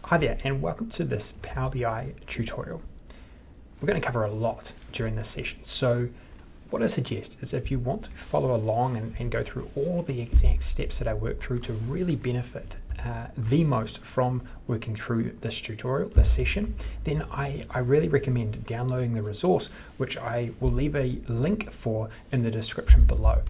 Hi there and welcome to this Power BI tutorial. We're going to cover a lot during this session, so what I suggest is if you want to follow along and go through all the exact steps that I work through to really benefit the most from working through this tutorial, this session, then I really recommend downloading the resource, which I will leave a link for in the description below.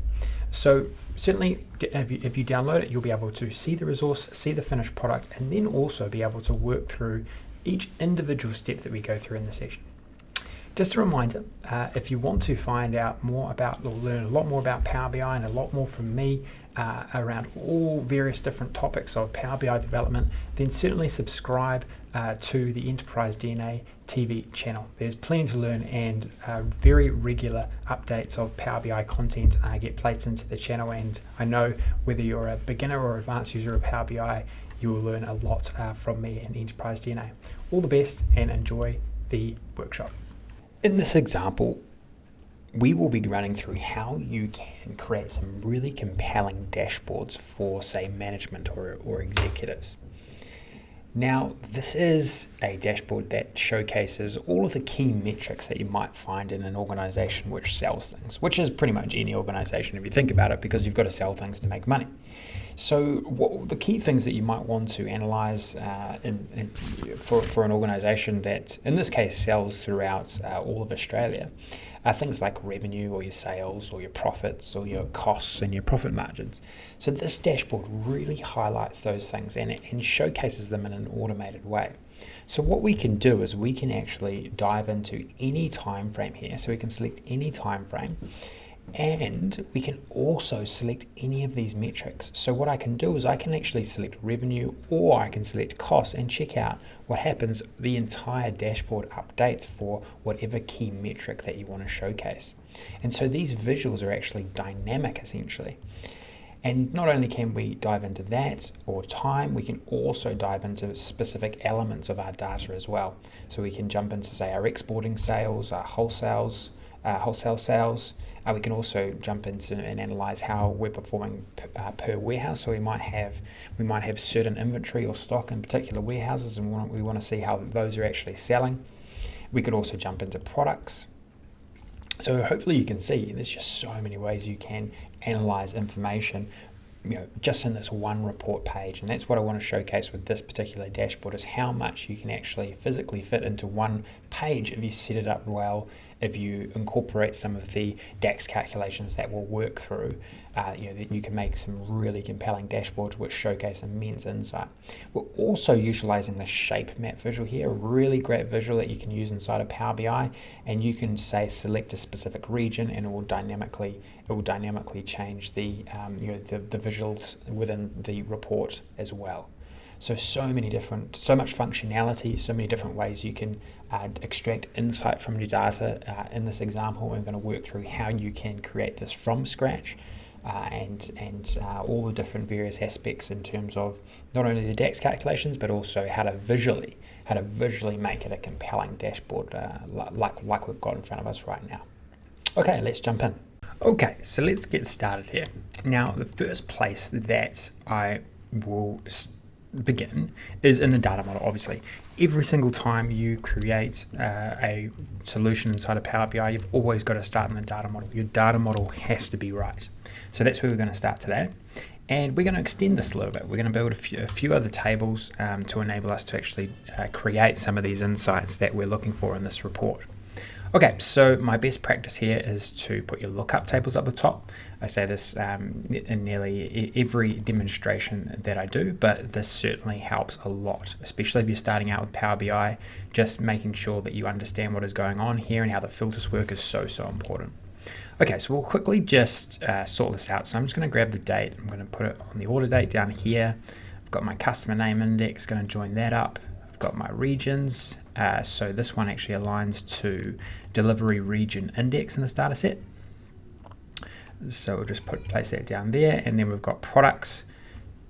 So certainly if you download it, you'll be able to see the resource, see the finished product, and then also be able to work through each individual step that we go through in the session. Just a reminder, if you want to find out more about or learn a lot more about Power BI and a lot more from me around all various different topics of Power BI development, then certainly subscribe to the Enterprise DNA TV channel. There's plenty to learn and very regular updates of Power BI content get placed into the channel, and I know whether you're a beginner or advanced user of Power BI, you will learn a lot from me and Enterprise DNA. All the best and enjoy the workshop. In this example, we will be running through how you can create some really compelling dashboards for, say, management or executives. Now, this is a dashboard that showcases all of the key metrics that you might find in an organization which sells things, which is pretty much any organization if you think about it, because you've got to sell things to make money. So the key things that you might want to analyze for an organization that, in this case, sells throughout all of Australia are things like revenue or your sales or your profits or your costs and your profit margins. So this dashboard really highlights those things and showcases them in an automated way. So what we can do is we can actually dive into any time frame here. So we can select any time frame, and we can also select any of these metrics. So what I can do is I can actually select revenue or I can select cost and check out what happens. The entire dashboard updates for whatever key metric that you want to showcase. And so these visuals are actually dynamic essentially. And not only can we dive into that or time, we can also dive into specific elements of our data as well. So we can jump into, say, our exporting sales, our wholesale sales. We can also jump into and analyze how we're performing per warehouse. So we might have certain inventory or stock in particular warehouses, and we want to see how those are actually selling. We could also jump into products. So hopefully you can see there's just so many ways you can analyze information, just in this one report page. And that's what I want to showcase with this particular dashboard, is how much you can actually physically fit into one page if you set it up well, if you incorporate some of the DAX calculations that we'll work through. Then you can make some really compelling dashboards which showcase immense insight. We're also utilizing the shape map visual here, a really great visual that you can use inside of Power BI, and you can say select a specific region and it will dynamically change the visuals within the report as well. So much functionality, so many different ways you can extract insight from your data. In this example, we're going to work through how you can create this from scratch, and all the different various aspects in terms of not only the DAX calculations, but also how to visually make it a compelling dashboard like we've got in front of us right now. Okay, let's jump in. Okay, so let's get started here. Now, the first place that I will begin is in the data model. Obviously, every single time you create a solution inside of Power BI, you've always got to start in the data model. Your data model has to be right. So that's where we're going to start today. And we're going to extend this a little bit. We're going to build a few other tables to enable us to actually create some of these insights that we're looking for in this report. Okay, so my best practice here is to put your lookup tables up the top. I say this in nearly every demonstration that I do, but this certainly helps a lot, especially if you're starting out with Power BI. Just making sure that you understand what is going on here and how the filters work is so important. Okay, so we'll quickly just sort this out. So I'm just going to grab the date. I'm going to put it on the order date down here. I've got my customer name index, going to join that up. I've got my regions. So this one actually aligns to delivery region index in this data set. So we'll just place that down there, and then we've got products,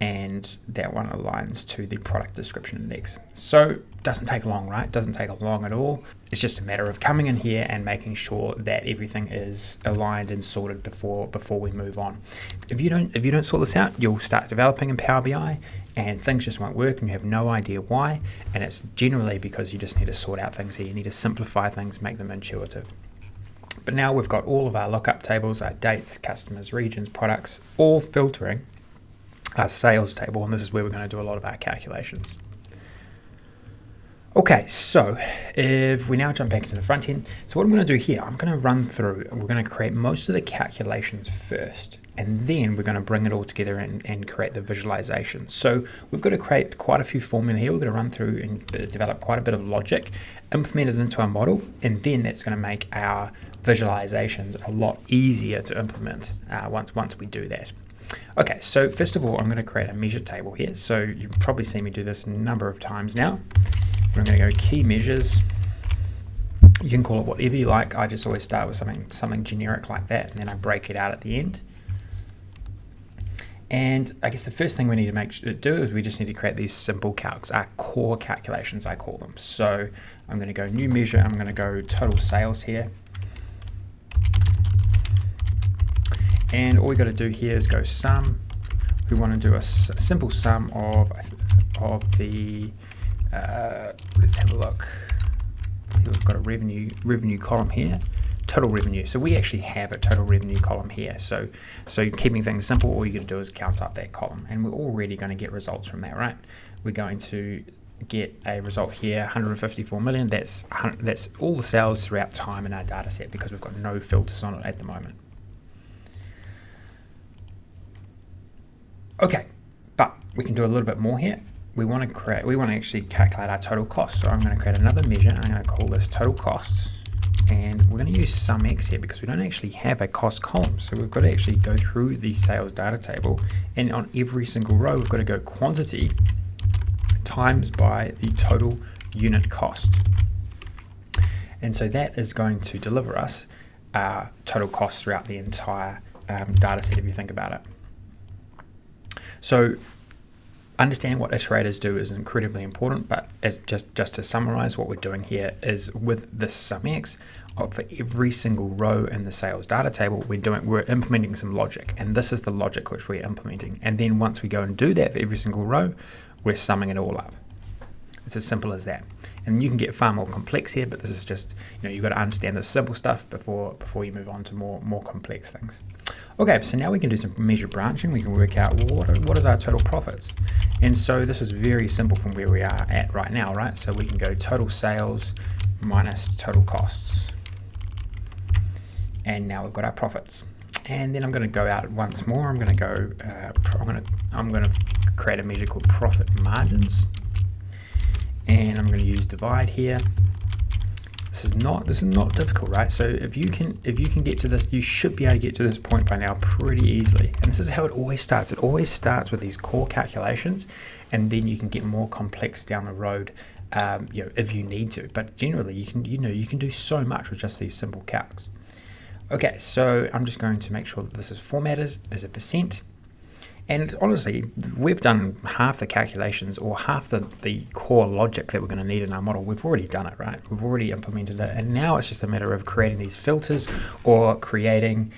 and that one aligns to the product description index. So it doesn't take long, right? It doesn't take long at all. It's just a matter of coming in here and making sure that everything is aligned and sorted before we move on. If you don't sort this out, you'll start developing in Power BI and things just won't work and you have no idea why, and it's generally because you just need to sort out things here. You need to simplify things, make them intuitive. But now we've got all of our lookup tables, our dates, customers, regions, products, all filtering our sales table, and this is where we're going to do a lot of our calculations. Okay, so if we now jump back into the front end, so what I'm going to do here, I'm going to run through, and we're going to create most of the calculations first, and then we're going to bring it all together and create the visualization. So we've got to create quite a few formula here. We're going to run through and develop quite a bit of logic, implement it into our model, and then that's going to make our visualizations a lot easier to implement once we do that. Okay, so first of all, I'm going to create a measure table here. So you've probably seen me do this a number of times now. I'm going to go key measures. You can call it whatever you like. I just always start with something generic like that, and then I break it out at the end. And I guess the first thing we need to do is we just need to create these simple calcs, our core calculations, I call them. So I'm going to go new measure. I'm going to go total sales here. And all we got to do here is go sum. We want to do a simple sum of the, let's have a look. We've got a revenue column here, total revenue. So we actually have a total revenue column here. So keeping things simple, all you got to do is count up that column, and we're already going to get results from that, right? We're going to get a result here, 154 million. That's all the sales throughout time in our data set because we've got no filters on it at the moment. Okay, but we can do a little bit more here. We want to actually calculate our total costs. So I'm going to create another measure. I'm going to call this total costs, and we're going to use SumX here because we don't actually have a cost column. So we've got to actually go through the sales data table, and on every single row, we've got to go quantity times by the total unit cost. And so that is going to deliver us total costs throughout the entire data set if you think about it. So understanding what iterators do is incredibly important, but as just to summarize, what we're doing here is with this SumX, for every single row in the sales data table, we're implementing some logic, and this is the logic which we're implementing. And then once we go and do that for every single row, we're summing it all up. It's as simple as that. And you can get far more complex here, but this is just, you've got to understand the simple stuff before you move on to more complex things. Okay, so now we can do some measure branching. We can work out what is our total profits. And so this is very simple from where we are at right now, right? So we can go total sales minus total costs. And now we've got our profits. And then I'm going to go out once more. I'm going to create a measure called profit margins. And I'm going to use divide here. This is not difficult, right? So if you can get to this, you should be able to get to this point by now pretty easily. And this is how it always starts. It always starts with these core calculations, and then you can get more complex down the road, if you need to. But generally, you can do so much with just these simple calcs. Okay, so I'm just going to make sure that this is formatted as a percent. And honestly, we've done half the calculations or half the core logic that we're going to need in our model. We've already done it, right? We've already implemented it. And now it's just a matter of creating these filters or creating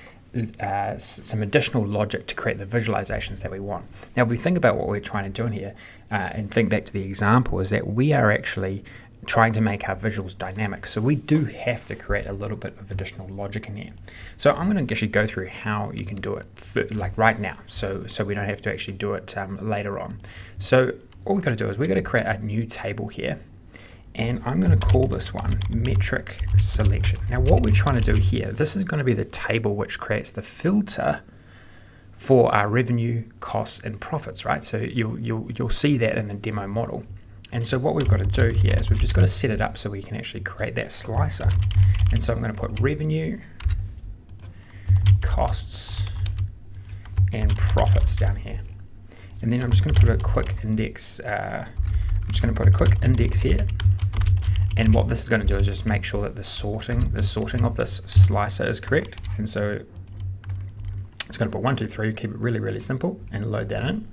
some additional logic to create the visualizations that we want. Now, if we think about what we're trying to do in here and think back to the example, is that we are actually trying to make our visuals dynamic. So we do have to create a little bit of additional logic in here. So I'm going to actually go through how you can do it like right now, so we don't have to actually do it later on. So all we've got to do is we're going to create a new table here, and I'm going to call this one metric selection. Now what we're trying to do here, this is going to be the table which creates the filter for our revenue, costs, and profits, right? So you'll see that in the demo model. And so what we've got to do here is we've just got to set it up so we can actually create that slicer. And so I'm going to put revenue, costs, and profits down here. And then I'm just going to put a quick index. I'm just going to put a quick index here. And what this is going to do is just make sure that the sorting of this slicer is correct. And so it's going to put 1, 2, 3, keep it really, really simple, and load that in.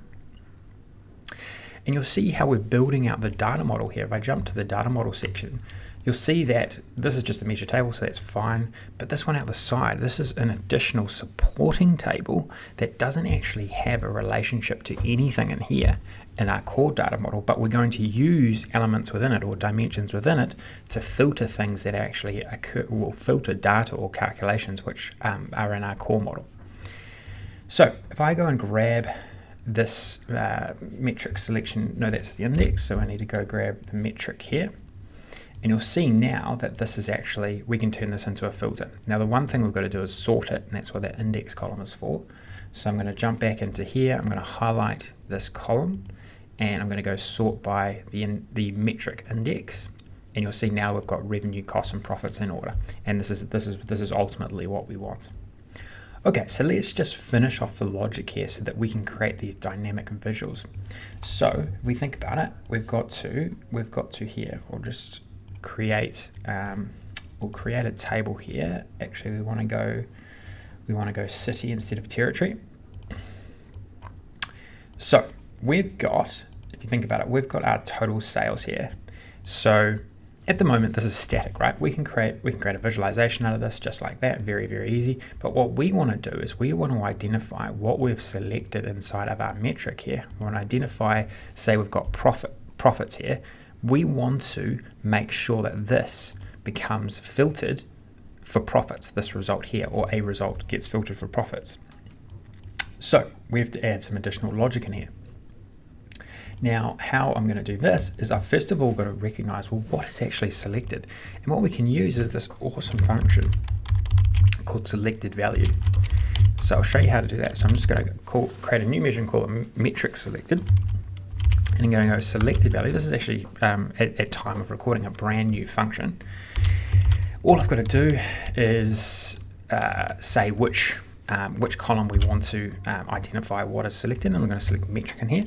And you'll see how we're building out the data model here. If I jump to the data model section, you'll see that this is just a measure table, so that's fine. But this one out the side, this is an additional supporting table that doesn't actually have a relationship to anything in here in our core data model, but we're going to use elements within it or dimensions within it to filter things that actually occur, will filter data or calculations which are in our core model. So if I go and grab this metric selection, no, that's the index, so I need to go grab the metric here, and you'll see now that this is actually, we can turn this into a filter. Now the one thing we've got to do is sort it, and that's what that index column is for. So I'm going to jump back into here, I'm going to highlight this column, and I'm going to go sort by the metric index, and you'll see now we've got revenue, costs, and profits in order, and this is ultimately what we want. Okay, so let's just finish off the logic here so that we can create these dynamic visuals. So if we think about it, we've got to here, we'll just create we'll create a table here. Actually, we want to go city instead of territory. So we've got, if you think about it, we've got our total sales here. So at the moment, this is static, right? We can create a visualization out of this just like that, very, very easy. But what we want to do is we want to identify what we've selected inside of our metric here. We want to identify, say we've got profits here. We want to make sure that this becomes filtered for profits, this result here, or a result gets filtered for profits. So we have to add some additional logic in here. Now, how I'm going to do this is I've first of all got to recognize, well, what is actually selected? And what we can use is this awesome function called selected value. So I'll show you how to do that. So I'm just going to create a new measure and call it metric selected. And I'm going to go selected value. This is actually, at time of recording, a brand new function. All I've got to do is say which column we want to identify what is selected. And I'm going to select metric in here.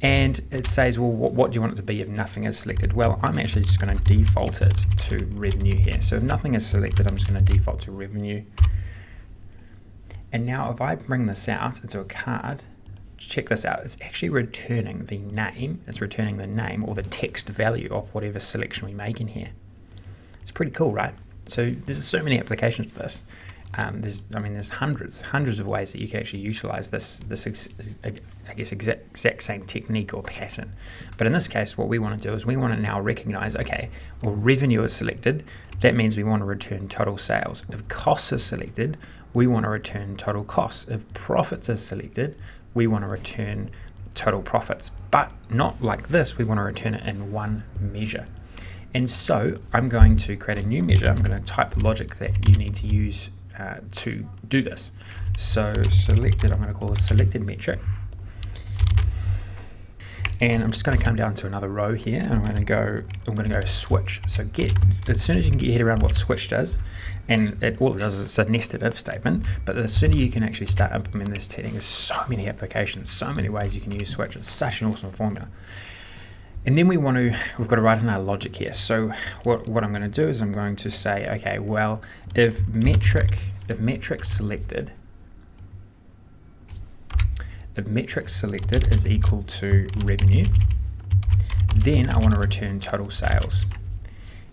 And it says, well, what do you want it to be if nothing is selected? Well, I'm actually just going to default it to revenue here. So if nothing is selected, I'm just going to default to revenue. And now if I bring this out into a card, check this out, it's actually returning the name. It's returning the name or the text value of whatever selection we make in here. It's pretty cool, right? So there's so many applications for this. There's hundreds of ways that you can actually utilize this I guess exact same technique or pattern. But in this case, what we want to do is we want to now recognize, okay, well, revenue is selected. That means we want to return total sales. If costs are selected, we want to return total costs. If profits are selected, we want to return total profits. But not like this. We want to return it in one measure. And so I'm going to create a new measure. I'm going to type the logic that you need to use to do this. So selected, I'm going to call this selected metric. And I'm just going to come down to another row here, and I'm going to go switch. So as soon as you can get your head around what switch does, and all it does is it's a nested if statement, but the sooner you can actually start implementing this technique, there's so many applications, so many ways you can use switch. It's such an awesome formula. And then we've got to write in our logic here. So what I'm going to do is I'm going to say, okay, well, if metric selected is equal to revenue, then I want to return total sales.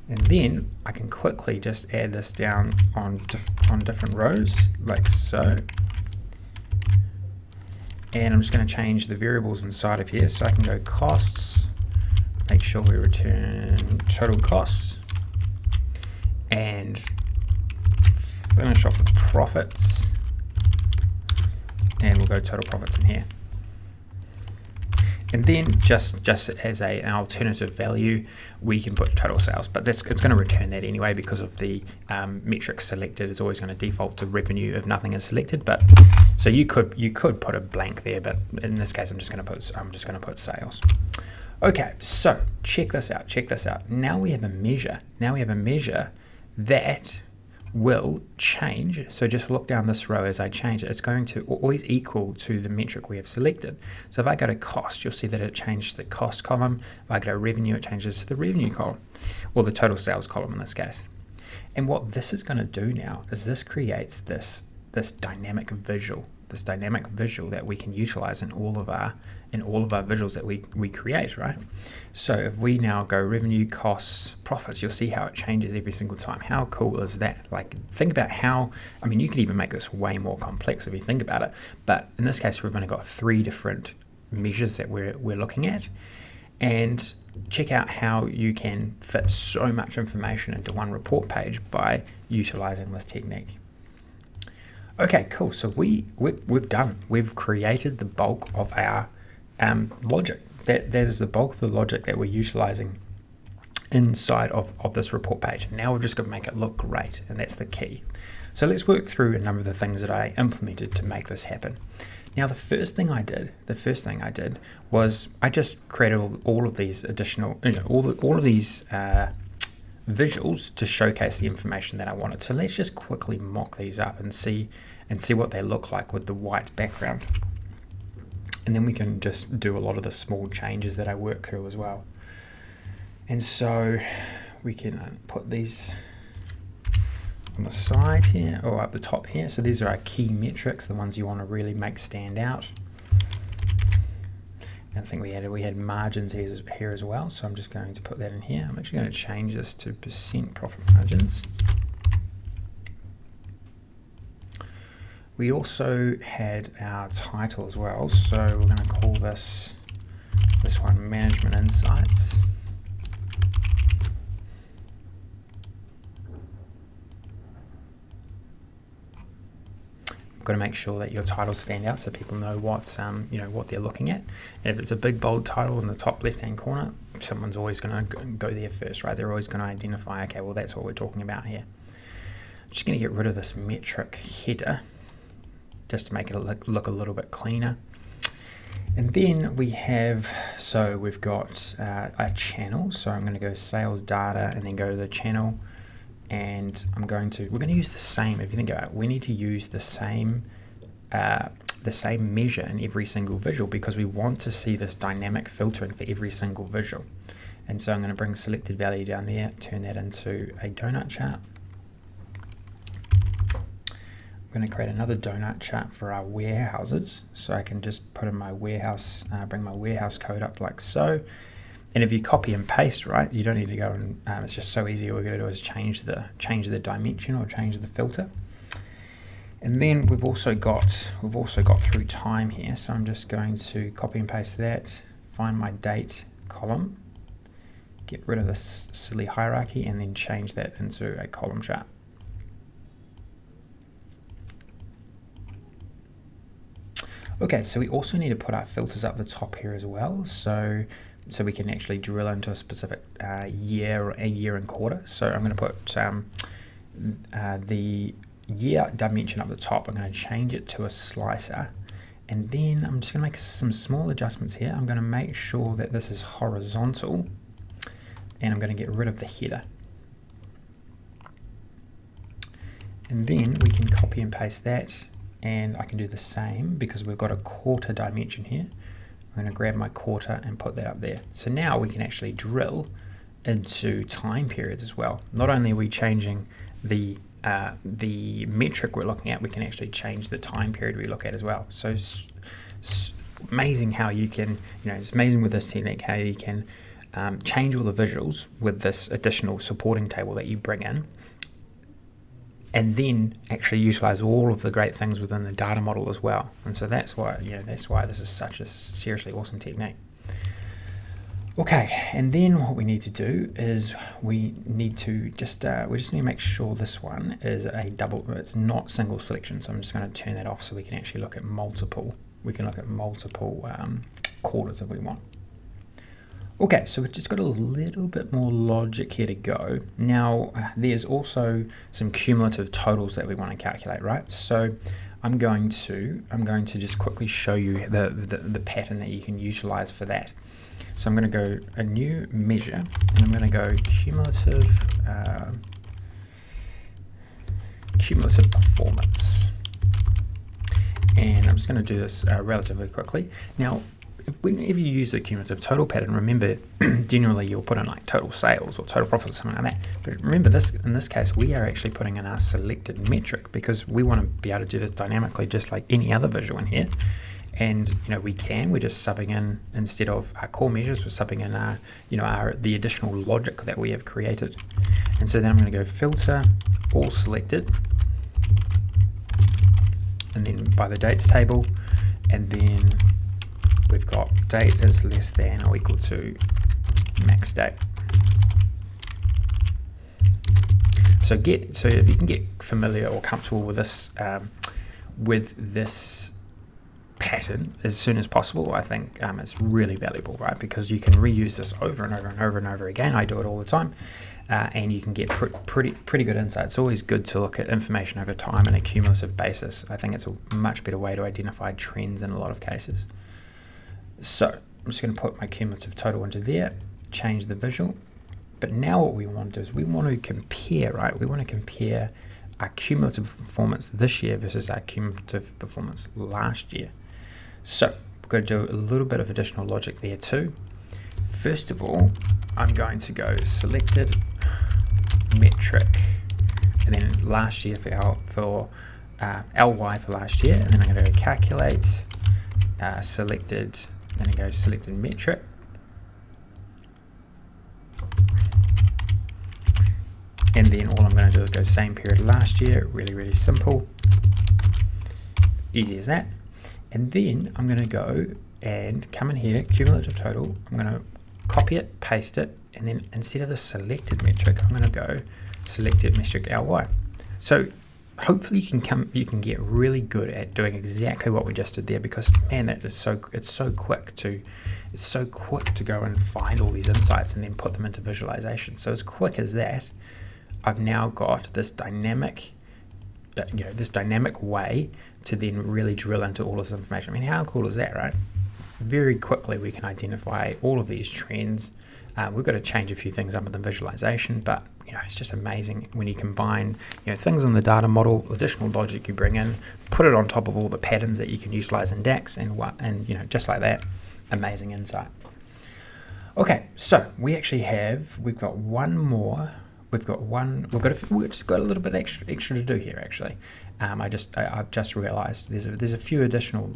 And then I can quickly just add this down on different rows, like so. And I'm just going to change the variables inside of here. So I can go costs, make sure we return total costs, and finish off with profits, and we'll go total profits in here. And then just as an alternative value, we can put total sales, but it's going to return that anyway because of the metric selected is always going to default to revenue if nothing is selected. But so you could put a blank there, but in this case, I'm just going to put sales. Okay, so check this out. Now we have a measure. That will change. So just look down this row as I change it. It's going to always equal to the metric we have selected. So if I go to cost, you'll see that it changed the cost column. If I go to revenue, it changes to the revenue column, or the total sales column in this case. And what this is going to do now is this creates this dynamic visual this dynamic visual that we can utilize in all of our visuals that we create, right? So if we now go revenue, costs, profits, you'll see how it changes every single time. How cool is that? Like, think about how, I mean, you could even make this way more complex if you think about it, but in this case we've only got 3 different measures that we're looking at, and check out how you can fit so much information into one report page by utilizing this technique. Okay, cool. So we've created the bulk of our logic. That is the bulk of the logic that we're utilizing inside of this report page. Now we've just got to make it look great, and that's the key. So let's work through a number of the things that I implemented to make this happen. Now the first thing I did was I just created all of these additional, all of these visuals to showcase the information that I wanted. So let's just quickly mock these up and see what they look like with the white background. And then we can just do a lot of the small changes that I work through as well. And so we can put these on the side here, or up the top here. So these are our key metrics, the ones you want to really make stand out. And I think we had margins here as well, so I'm just going to put that in here. I'm actually going to change this to % profit margins. We also had our title as well, so we're going to call this one Management Insights. Got to make sure that your titles stand out so people know what they're looking at. And if it's a big bold title in the top left hand corner, someone's always going to go there first, right? They're always going to identify, okay, well, that's what we're talking about here. I'm just going to get rid of this metric header just to make it look a little bit cleaner. And then we've got a channel, so I'm going to go sales data and then go to the channel. And we're going to use the same, if you think about it, we need to use the same measure in every single visual because we want to see this dynamic filtering for every single visual. And so I'm going to bring selected value down there, turn that into a donut chart. I'm going to create another donut chart for our warehouses. So I can just put in my warehouse, bring my warehouse code up like so. And if you copy and paste, right, you don't need to go and it's just so easy. All we're going to do is change the dimension or change the filter. And then we've also got through time here. So I'm just going to copy and paste that, find my date column, get rid of this silly hierarchy, and then change that into a column chart. Okay, so we also need to put our filters up the top here as well. So we can actually drill into a specific year and quarter. So I'm going to put the year dimension up the top. I'm going to change it to a slicer, and then I'm just going to make some small adjustments here. I'm going to make sure that this is horizontal, and I'm going to get rid of the header. And then we can copy and paste that, and I can do the same because we've got a quarter dimension here. I'm going to grab my quarter and put that up there. So now we can actually drill into time periods as well. Not only are we changing the metric we're looking at, we can actually change the time period we look at as well. So it's amazing how you can, it's amazing with this technique how you can change all the visuals with this additional supporting table that you bring in, and then actually utilize all of the great things within the data model as well. And so that's why this is such a seriously awesome technique. Okay, and then what we need to do is we just need to make sure this one is it's not single selection. So I'm just going to turn that off so we can actually look at multiple. We can look at multiple quarters if we want. Okay, so we've just got a little bit more logic here to go. Now, there's also some cumulative totals that we want to calculate, right? So I'm going to just quickly show you the pattern that you can utilize for that. So I'm going to go a new measure, and I'm going to go cumulative performance. And I'm just going to do this relatively quickly. Now, whenever you use the cumulative total pattern, remember generally you'll put in like total sales or total profit or something like that. But remember this, in this case, we are actually putting in our selected metric because we want to be able to do this dynamically just like any other visual in here. And we're just subbing in, instead of our core measures, we're subbing in the additional logic that we have created. And so then I'm going to go filter, all selected, and then by the dates table, and then we've got date is less than or equal to max date. So if you can get familiar or comfortable with this pattern as soon as possible, I think it's really valuable, right? Because you can reuse this over and over and over and over again. I do it all the time, and you can get pretty good insight. It's always good to look at information over time on a cumulative basis. I think it's a much better way to identify trends in a lot of cases. So I'm just going to put my cumulative total into there, change the visual. But now what we want to do is we want to compare, right? We want to compare our cumulative performance this year versus our cumulative performance last year. So we're going to do a little bit of additional logic there too. First of all, I'm going to go selected metric, and then last year for LY for last year, and then I'm going to go calculate selected, then I go selected metric. And then all I'm going to do is go same period last year. Really simple, easy as that. And then I'm going to go and come in here, cumulative total. I'm going to copy it, paste it, and then instead of the selected metric, I'm going to go selected metric LY. So hopefully you can get really good at doing exactly what we just did there, because man, it's so quick to go and find all these insights and then put them into visualization. So as quick as that, I've now got this dynamic way to then really drill into all this information. I mean, how cool is that, right? Very quickly we can identify all of these trends. We've got to change a few things up with the visualization, but it's just amazing when you combine things in the data model, additional logic you bring in, put it on top of all the patterns that you can utilize in DAX, and just like that, amazing insight. Okay, so we've got one more. We've just got a little bit extra to do here actually. I've just realized there's a few additional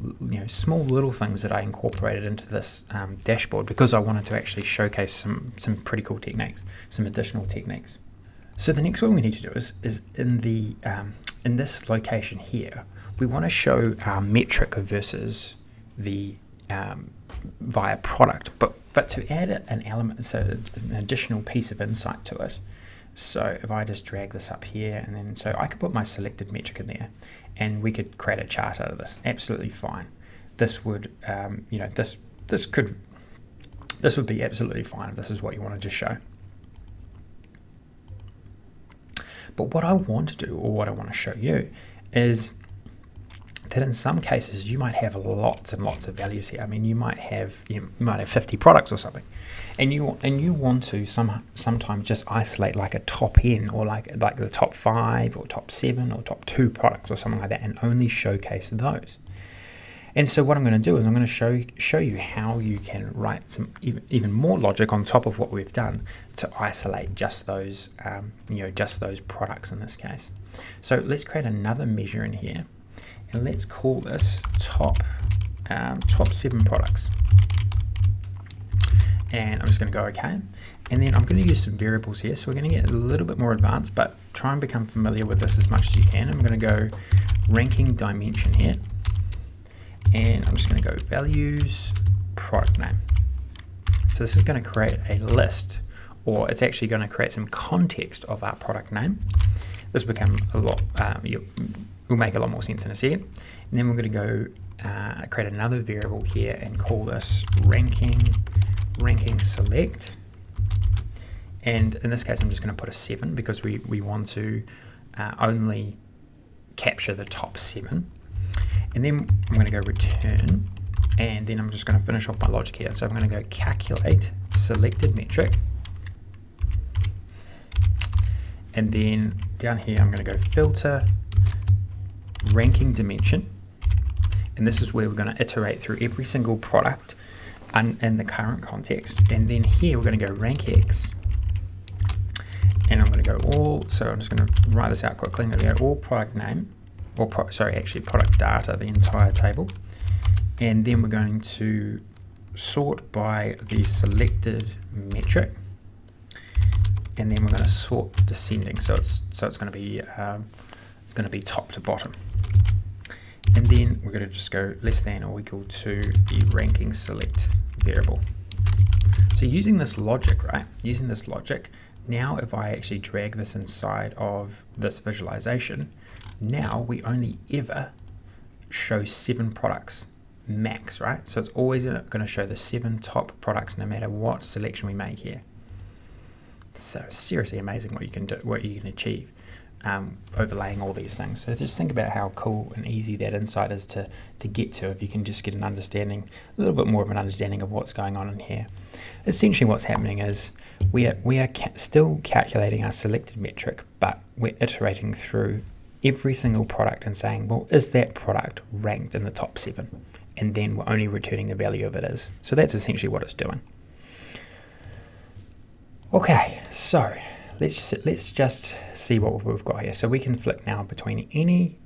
small little things that I incorporated into this dashboard because I wanted to actually showcase some pretty cool techniques, some additional techniques. So the next one we need to do is in this location here, we want to show our metric versus the via product, but to add an element, so an additional piece of insight to it. So if I just drag this up here, and then so I could put my selected metric in there, and we could create a chart out of this. Absolutely fine. This would, this would be absolutely fine if this is what you wanted to show. But what I want to do, or what I want to show you, is that in some cases you might have lots and lots of values here. I mean, you might have 50 products or something, and you want to sometimes just isolate like a top N, or like the top 5 or top 7 or top 2 products or something like that, and only showcase those. And so what I'm going to do is I'm going to show you how you can write some even more logic on top of what we've done to isolate just those just those products in this case. So let's create another measure in here. And let's call this top 7 products. And I'm just going to go OK. And then I'm going to use some variables here. So we're going to get a little bit more advanced, but try and become familiar with this as much as you can. I'm going to go ranking dimension here. And I'm just going to go values product name. So this is going to create a list, or it's actually going to create some context of our product name. This will become a lot, will make a lot more sense in a second. And then we're going to go create another variable here and call this ranking select. And in this case, I'm just going to put a 7 because we want to only capture the top 7. And then I'm going to go return, and then I'm just going to finish off my logic here. So I'm going to go calculate selected metric. And then down here, I'm going to go filter ranking dimension. And this is where we're going to iterate through every single product in the current context. And then here we're going to go rank X, and I'm going to go all, so I'm just going to write this out quickly. I'm going to go all product name, or product data, the entire table. And then we're going to sort by the selected metric, and then we're going to sort descending, so it's going to be top to bottom. And then we're going to just go less than or equal to the ranking select variable. So using this logic, right? Using this logic, now if I actually drag this inside of this visualization, now we only ever show 7 products max, right? So it's always going to show the 7 top products no matter what selection we make here. So seriously amazing what you can do, what you can achieve. Overlaying all these things. So just think about how cool and easy that insight is to get to if you can just get an understanding, a little bit more of an understanding of what's going on in here. Essentially what's happening is we are still calculating our selected metric, but we're iterating through every single product and saying, well, is that product ranked in the top 7? And then we're only returning the value of it is. So that's essentially what it's doing. Okay, so let's just see what we've got here. So we can flick now between any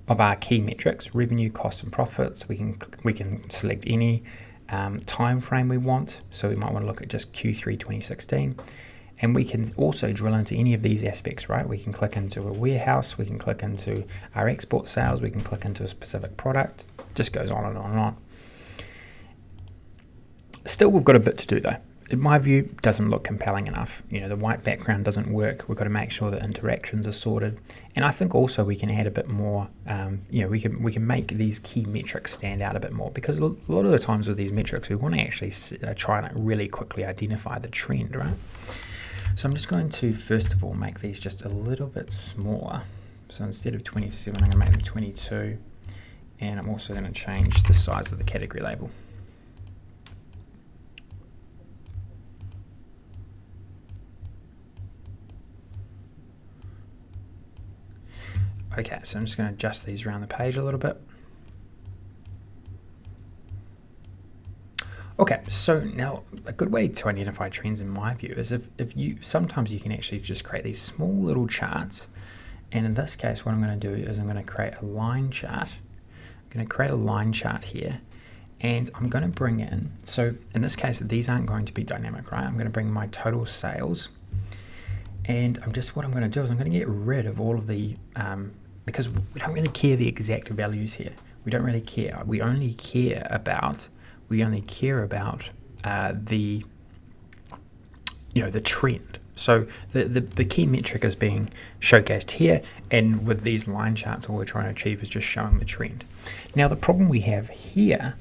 of our key metrics, revenue, costs, and profits. We can select any time frame we want. So we might want to look at just Q3 2016. And we can also drill into any of these aspects, right? We can click into a warehouse, we can click into our export sales, we can click into a specific product. Just goes on and on and on. Still, we've got a bit to do though. In my view, doesn't look compelling enough. You know, the white background doesn't work. We've got to make sure that interactions are sorted. And I think also we can add a bit more, we can make these key metrics stand out a bit more, because a lot of the times with these metrics, we want to actually try and really quickly identify the trend, right? So I'm just going to, first of all, make these just a little bit smaller. So instead of 27, I'm going to make them 22. And I'm also going to change the size of the category label. Okay, so I'm just going to adjust these around the page a little bit. Okay, so now a good way to identify trends in my view is if sometimes you can actually just create these small little charts. And in this case, what I'm going to do is I'm going to create a line chart. I'm going to create a line chart here, and I'm going to bring in, so in this case, these aren't going to be dynamic, right? I'm going to bring my total sales, and what I'm going to do is I'm going to get rid of all of the, because we don't really care the exact values here. We don't really care. We only care about the trend. So the key metric is being showcased here, and with these line charts, all we're trying to achieve is just showing the trend. Now the problem we have here,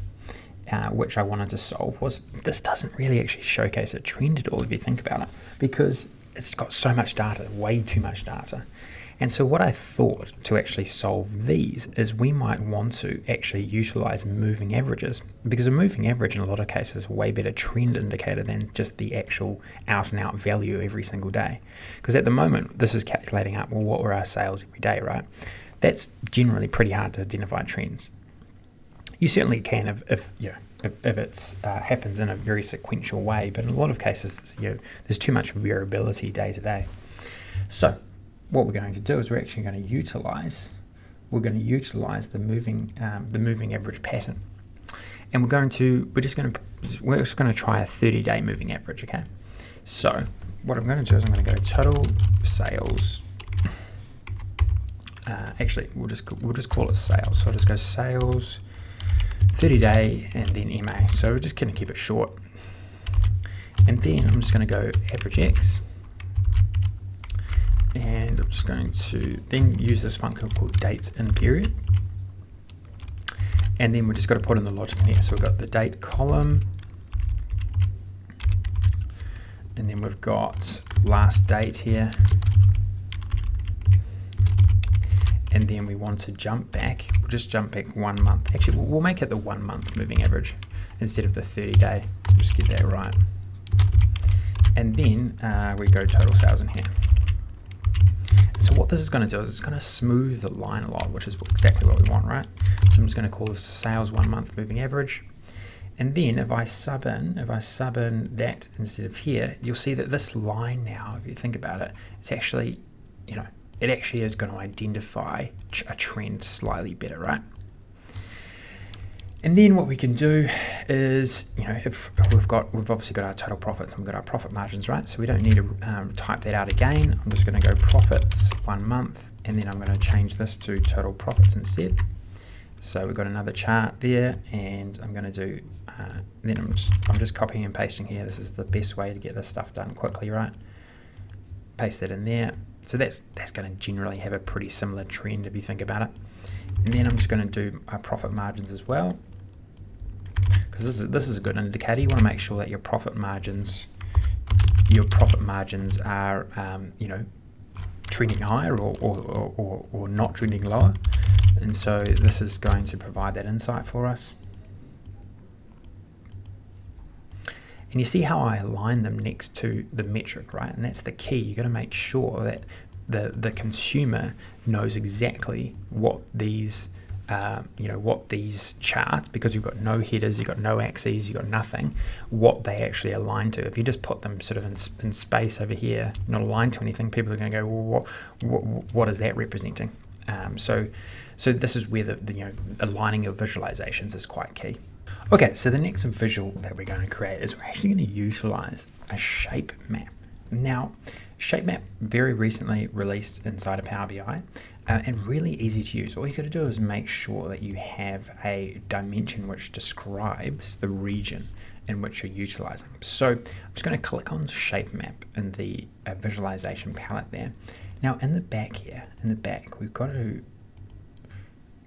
which I wanted to solve, was this doesn't really actually showcase a trend at all if you think about it, because it's got so much data, way too much data. And so what I thought to actually solve these is we might want to actually utilize moving averages, because a moving average in a lot of cases is a way better trend indicator than just the actual out and out value every single day. Because at the moment, this is calculating up, well, what were our sales every day, right? That's generally pretty hard to identify trends. You certainly can if it happens in a very sequential way, but in a lot of cases, there's too much variability day to day. So what we're going to do is we're actually going to utilize the moving average pattern, and we're just going to try a 30-day moving average. Okay, so what I'm going to do is I'm going to go total sales. Actually, we'll just call it sales. So I'll just go sales 30-day and then MA. So we're just going to keep it short, and then I'm just going to go average X. And I'm just going to then use this function called dates in period. And then we just got to put in the logic in here. So we've got the date column. And then we've got last date here. And then we want to jump back. We'll just jump back 1 month. Actually, we'll make it the 1 month moving average instead of the 30-day. Just get that right. And then we go total sales in here. So what this is going to do is it's going to smooth the line a lot, which is exactly what we want, right? So I'm just going to call this sales 1 month moving average. And then if I sub in that instead of here, you'll see that this line now, if you think about it, it's actually, it actually is going to identify a trend slightly better, right? And then what we can do is, if we've obviously got our total profits and we've got our profit margins, right? So we don't need to type that out again. I'm just going to go profits 1 month, and then I'm going to change this to total profits instead. So we've got another chart there, and I'm going to do, then I'm just copying and pasting here. This is the best way to get this stuff done quickly, right? Paste that in there. So that's going to generally have a pretty similar trend if you think about it. And then I'm just going to do our profit margins as well, because this is a good indicator. You want to make sure that your profit margins are trending higher or not trending lower. And so this is going to provide that insight for us. And you see how I align them next to the metric, right? And that's the key. You've got to make sure that the consumer knows exactly what these charts, because you've got no headers, you've got no axes, you've got nothing, what they actually align to. If you just put them sort of in space over here, not aligned to anything, people are going to go, well, what is that representing? So this is where the aligning of visualizations is quite key. Okay, so the next visual that we're going to create is we're actually going to utilize a shape map. Now, shape map very recently released inside of Power BI, and really easy to use. All you got to do is make sure that you have a dimension which describes the region in which you're utilizing. So I'm just going to click on shape map in the visualization palette there. Now in the back here, we've got to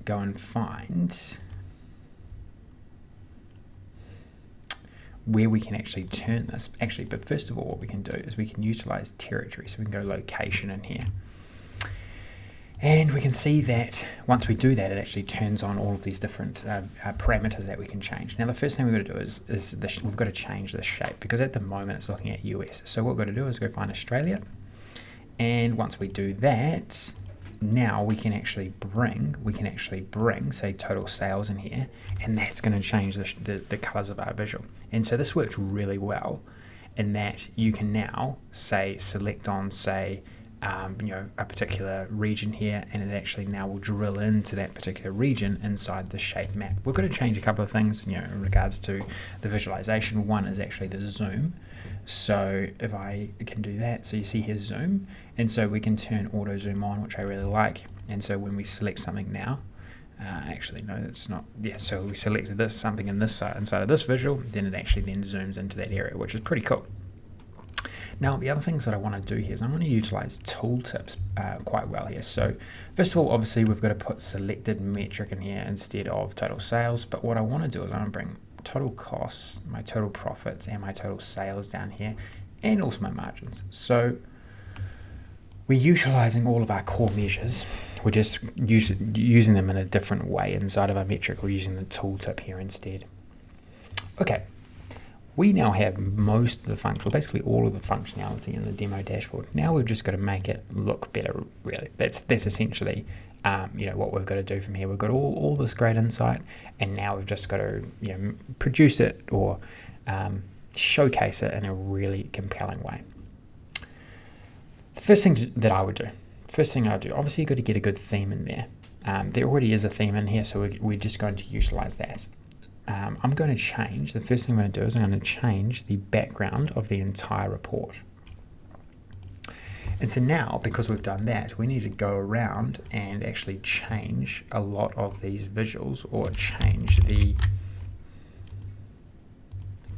go and find where we can actually turn this. But first of all, what we can do is we can utilize territory. So we can go location in here. And we can see that once we do that, it actually turns on all of these different parameters that we can change. Now, the first thing we've got to do is we've got to change the shape, because at the moment it's looking at US. So what we've got to do is go find Australia. And once we do that, now we can actually bring, say, total sales in here, and that's going to change the colors of our visual. And so this works really well in that you can now, say, select on, say, a particular region here, and it actually now will drill into that particular region inside the shape map. We're going to change a couple of things, in regards to the visualization. One is actually the zoom. So if I can do that, so you see here zoom, and so we can turn auto zoom on, which I really like. And so when we select something now, actually no, it's not. Yeah, so we selected this something in this side, inside of this visual, then it actually then zooms into that area, which is pretty cool. Now, the other things that I want to do here is I'm going to utilize tooltips quite well here. So first of all, obviously we've got to put selected metric in here instead of total sales. But what I want to do is I want to bring total costs, my total profits, and my total sales down here, and also my margins. So we're utilizing all of our core measures. We're just using them in a different way inside of our metric. We're using the tooltip here instead. Okay. We now have most of the function, basically all of the functionality in the demo dashboard. Now we've just got to make it look better, really. That's essentially, what we've got to do from here. We've got all this great insight, and now we've just got to, produce it or showcase it in a really compelling way. The first thing that I would do, obviously you've got to get a good theme in there. There already is a theme in here, so we're just going to utilize that. I'm going to change, the first thing I'm going to do is I'm going to change the background of the entire report. And so now, because we've done that, we need to go around and actually change a lot of these visuals, or change the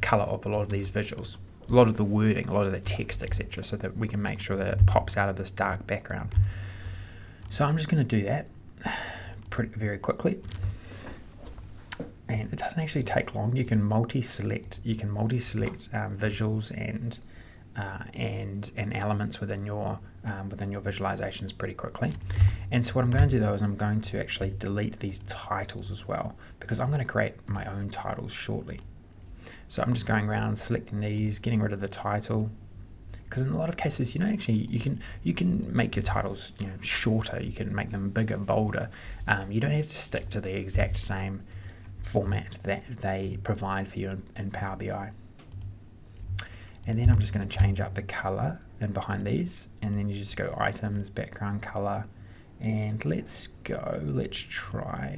color of a lot of these visuals, a lot of the wording, a lot of the text, etc., so that we can make sure that it pops out of this dark background. So I'm just going to do that very quickly. And it doesn't actually take long. You can multi-select visuals and elements within your visualizations pretty quickly. And so what I'm going to do though is I'm going to actually delete these titles as well, because I'm going to create my own titles shortly. So I'm just going around selecting these, getting rid of the title, because in a lot of cases, you can make your titles shorter. You can make them bigger, bolder. You don't have to stick to the exact same format that they provide for you in Power BI. And then I'm just going to change up the color in behind these, and then you just go items, background color, and let's try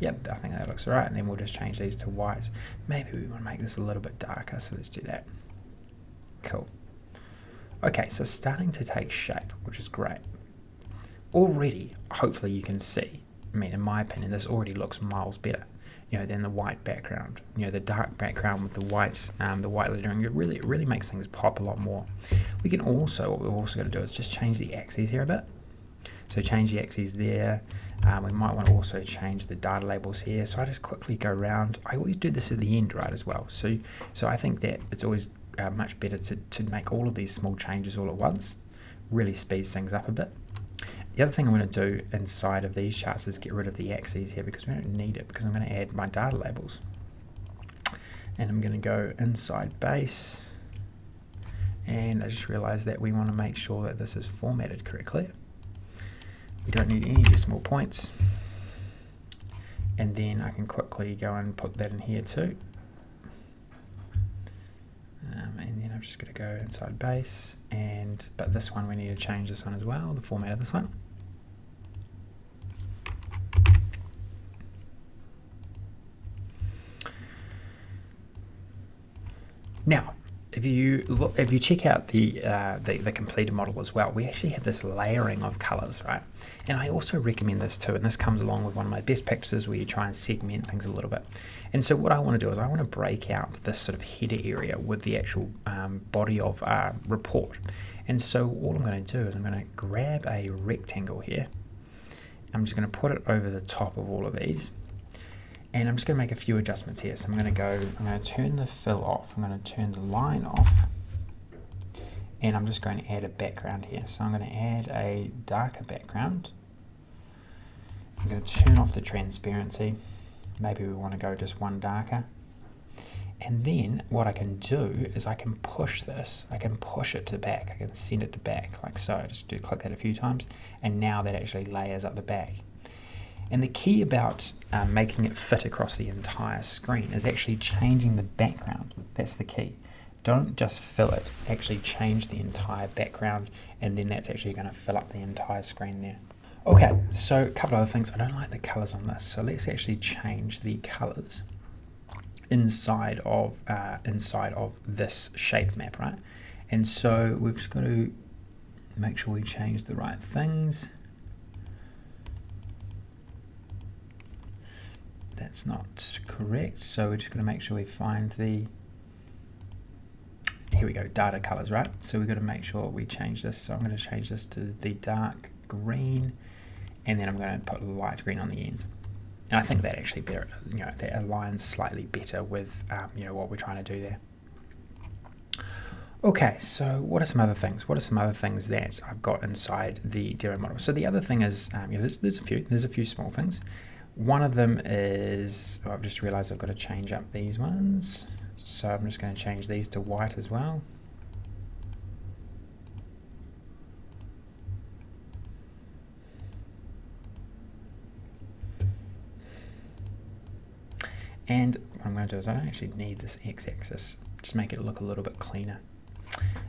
yep, I think that looks right. And then we'll just change these to white. Maybe we want to make this a little bit darker, so let's do that. Cool. Okay, so starting to take shape, which is great. Already, hopefully you can see, I mean, in my opinion, this already looks miles better, than the white background. The dark background with the white lettering, it really makes things pop a lot more. We can also, what we're also going to do is just change the axes here a bit. So change the axes there. We might want to also change the data labels here. So I just quickly go around. I always do this at the end, right, as well. So I think that it's always much better to make all of these small changes all at once. Really speeds things up a bit. The other thing I'm going to do inside of these charts is get rid of the axes here, because we don't need it, because I'm going to add my data labels. And I'm going to go inside base, and I just realized that we want to make sure that this is formatted correctly. We don't need any decimal points. And then I can quickly go and put that in here too. And then I'm just going to go inside base, but this one we need to change this one as well, the format of this one. Now, if you check out the completed model as well, we actually have this layering of colors, right? And I also recommend this too, and this comes along with one of my best practices where you try and segment things a little bit. And so what I want to do is I want to break out this sort of header area with the actual body of our report. And so all I'm going to do is I'm going to grab a rectangle here. I'm just going to put it over the top of all of these. And I'm just going to make a few adjustments here. So I'm going to turn the fill off. I'm going to turn the line off. And I'm just going to add a background here. So I'm going to add a darker background. I'm going to turn off the transparency. Maybe we want to go just one darker. And then what I can do is I can push this. I can push it to the back. I can send it to back like so. Just click that a few times. And now that actually layers up the back. And the key about making it fit across the entire screen is actually changing the background. That's the key. Don't just fill it, actually change the entire background, and then that's actually going to fill up the entire screen there. Okay, so a couple other things. I don't like the colors on this, so let's actually change the colors inside of this shape map, right? And so we've just got to make sure we change the right things. That's not correct, so we're just going to make sure we find the, here we go, data colors, right? So we've got to make sure we change this. So I'm going to change this to the dark green, and then I'm going to put light green on the end. And I think that actually better, that aligns slightly better with what we're trying to do there. Okay, so what are some other things? What are some other things that I've got inside the demo model? So the other thing is, there's a few small things. One of them is, I've just realized I've got to change up these ones. So I'm just going to change these to white as well. And what I'm going to do is I don't actually need this x-axis. Just make it look a little bit cleaner.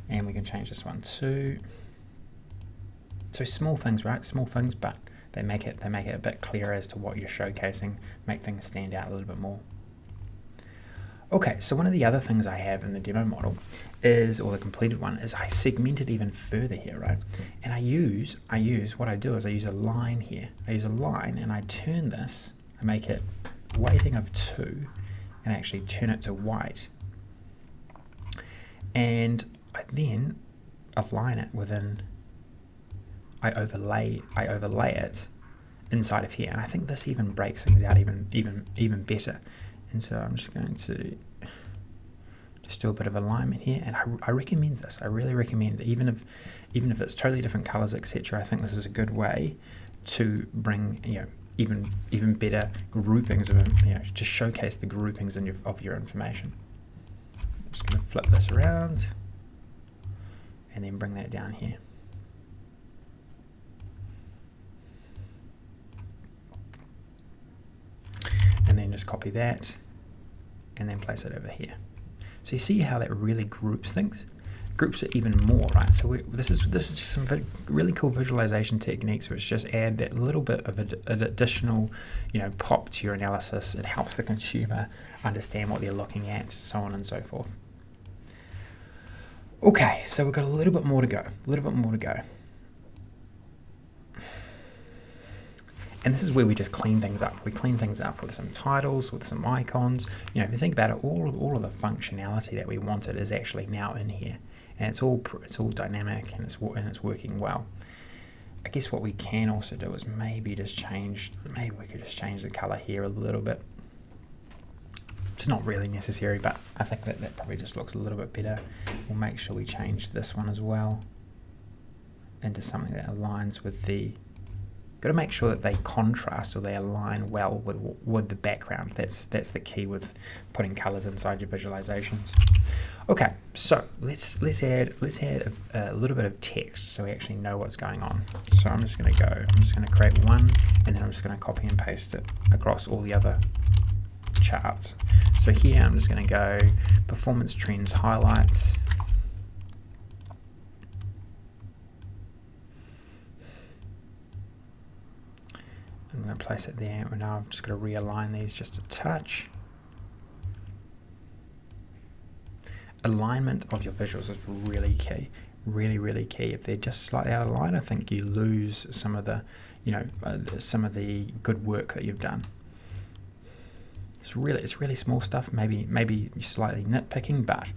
And we can change this one too. So small things, right? Small things, but they make it a bit clearer as to what you're showcasing, make things stand out a little bit more. Okay, so one of the other things I have in the demo model is, or the completed one, is I segment it even further here, right? And I use what I do is I use a line here. I use a line and I turn this, I make it weighting of 2, and I actually turn it to white. And I then align it within, I overlay it inside of here, and I think this even breaks things out even better. And so I'm just going to just do a bit of alignment here, and I recommend this. I really recommend, even if it's totally different colors, etc. I think this is a good way to bring even better groupings of to showcase the groupings of your information. I'm just going to flip this around and then bring that down here. just copy that and then place it over here. So you see how that really groups things? Groups it even more, right? So this is just some really cool visualization techniques which just add that little bit of an additional, pop to your analysis. It helps the consumer understand what they're looking at, so on and so forth. Okay, so we've got a little bit more to go. And this is where we just clean things up. We clean things up with some titles, with some icons. If you think about it, all of the functionality that we wanted is actually now in here, and it's all dynamic and it's working well. I guess what we can also do is maybe we could just change the color here a little bit. It's not really necessary, but I think that probably just looks a little bit better. We'll make sure we change this one as well into something that aligns with the. Got to make sure that they contrast or they align well with the background. That's the key with putting colors inside your visualizations. Okay, so let's add a little bit of text so we actually know what's going on. So I'm just going to create one, and then I'm just going to copy and paste it across all the other charts. So here I'm just going to go performance trends highlights. I'm going to place it there, and now I've just got to realign these just a touch. Alignment of your visuals is really key, really key. If they're just slightly out of line, I think you lose some of the, some of the good work that you've done. It's really small stuff. Maybe slightly nitpicking, but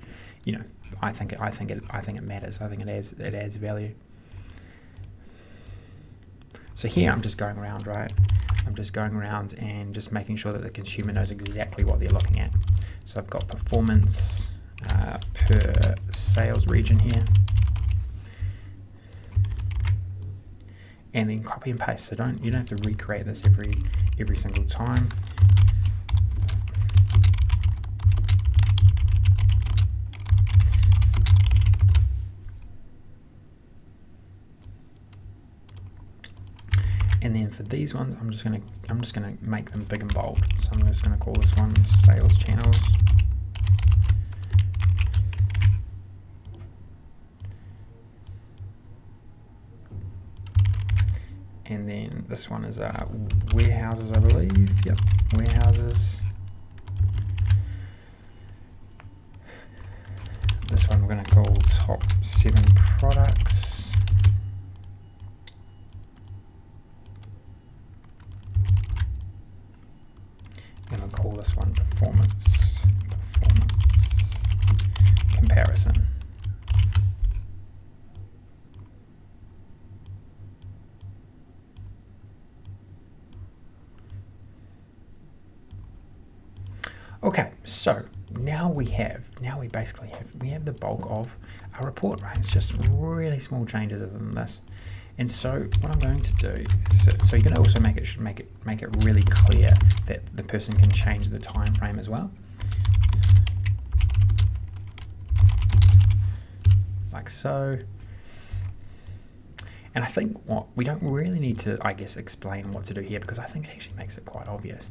I think it matters. I think it adds value. So here I'm just going around, right? I'm just going around and just making sure that the consumer knows exactly what they're looking at. So I've got performance per sales region here. And then copy and paste. So you don't have to recreate this every single time. And then for these ones, I'm just gonna make them big and bold. So I'm just gonna call this one sales channels. And then this one is warehouses, I believe. Yep, warehouses. This one we're gonna call top 7 products. And I'll call this one performance comparison. Okay, so now we basically have the bulk of our report, right? It's just really small changes other than this. And so what I'm going to do is, so you're going to also make it really clear that the person can change the time frame as well. Like so. And I think we don't really need to, I guess, explain what to do here, because I think it actually makes it quite obvious.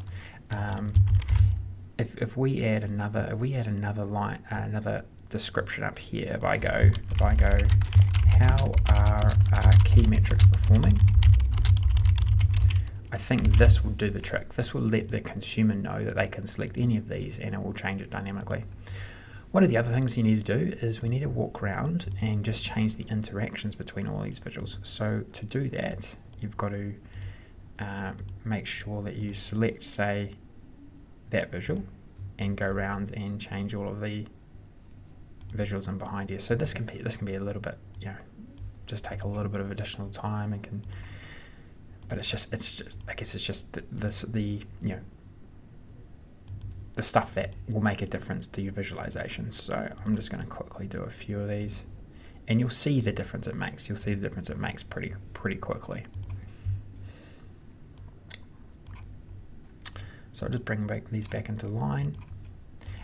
If we add another line, another description up here, if I go, how are our key metrics performing? I think this will do the trick. This will let the consumer know that they can select any of these, and it will change it dynamically. One of the other things you need to do is we need to walk around and just change the interactions between all these visuals. So to do that, you've got to make sure that you select, say, that visual, and go around and change all of the visuals in behind here. So this can be a little bit, just take a little bit of additional time, and but it's just I guess it's just the stuff that will make a difference to your visualizations. So I'm just going to quickly do a few of these, and you'll see the difference it makes. You'll see the difference it makes pretty quickly. So I'll just bring these back into line.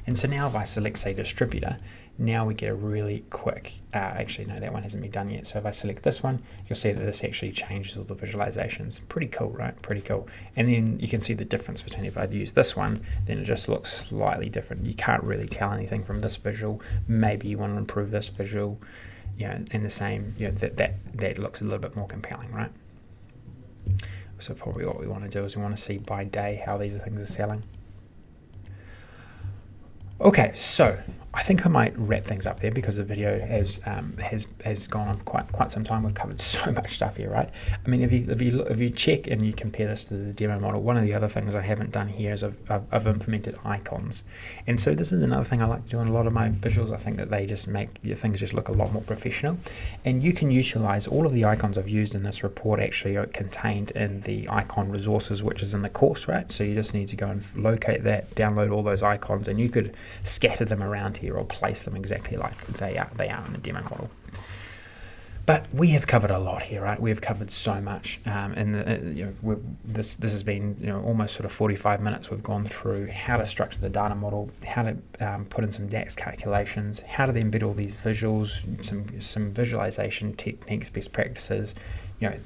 And so now if I select, say, distributor, now we get a really quick, actually no, that one hasn't been done yet. So if I select this one, you'll see that this actually changes all the visualizations. Pretty cool, right? Pretty cool. And then you can see the difference between if I'd use this one, then it just looks slightly different. You can't really tell anything from this visual. Maybe you want to improve this visual, and the same, that looks a little bit more compelling, right? So probably what we want to do is we want to see by day how these things are selling. Okay, so I think I might wrap things up there because the video has gone on quite some time. We've covered so much stuff here, right? I mean, if you check and you compare this to the demo model, one of the other things I haven't done here is I've implemented icons, and so this is another thing I like to do in a lot of my visuals. I think that they just make your things just look a lot more professional, and you can utilize all of the icons I've used in this report actually are contained in the icon resources, which is in the course, right? So you just need to go and locate that, download all those icons, and you could scatter them around here or place them exactly like they are in the demo model. But we have covered a lot here, right? We have covered so much, and this has been almost sort of 45 minutes. We've gone through how to structure the data model, how to put in some DAX calculations, how to embed all these visuals, some visualization techniques, best practices.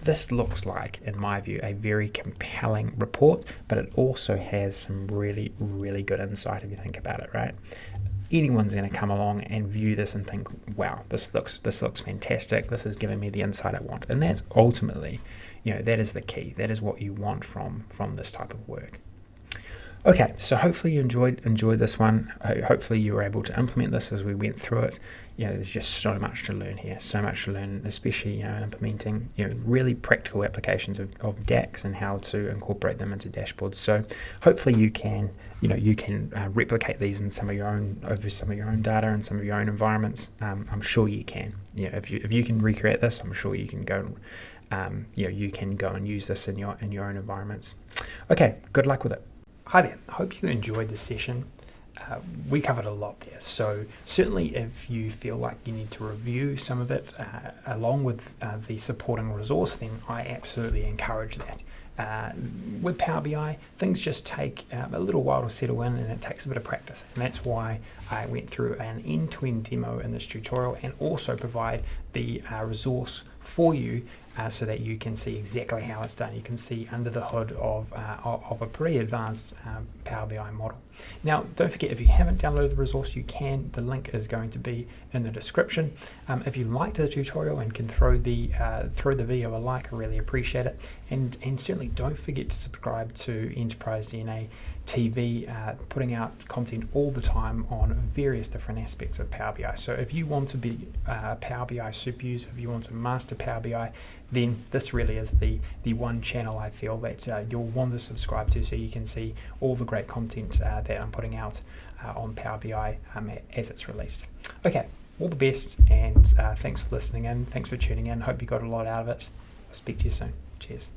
This looks like, in my view, a very compelling report, but it also has some really, really good insight if you think about it, right? Anyone's going to come along and view this and think, wow, this looks fantastic. This is giving me the insight I want. And that's ultimately, that is the key. That is what you want from this type of work. Okay, so hopefully you enjoyed this one. Hopefully you were able to implement this as we went through it. There's just so much to learn here, so much to learn, especially implementing really practical applications of DAX and how to incorporate them into dashboards. So hopefully you can replicate these in some of your own data and some of your own environments. I'm sure you can. If you can recreate this, I'm sure you can go. You can go and use this in your own environments. Okay, good luck with it. Hi there, I hope you enjoyed this session. We covered a lot there, so certainly if you feel like you need to review some of it along with the supporting resource, then I absolutely encourage that. With Power BI, things just take a little while to settle in, and it takes a bit of practice, and that's why I went through an end-to-end demo in this tutorial and also provide the resource for you so that you can see exactly how it's done. You can see under the hood of a pretty advanced Power BI model. Now, don't forget, if you haven't downloaded the resource, you can. The link is going to be in the description. If you liked the tutorial and can throw the video a like, I really appreciate it. And certainly don't forget to subscribe to Enterprise DNA TV, putting out content all the time on various different aspects of Power BI. So if you want to be a Power BI super user, if you want to master Power BI, then this really is the one channel I feel that you'll want to subscribe to, so you can see all the great content that I'm putting out on Power BI as it's released. Okay, all the best, and thanks for listening in, thanks for tuning in. Hope you got a lot out of it. I'll speak to you soon. Cheers.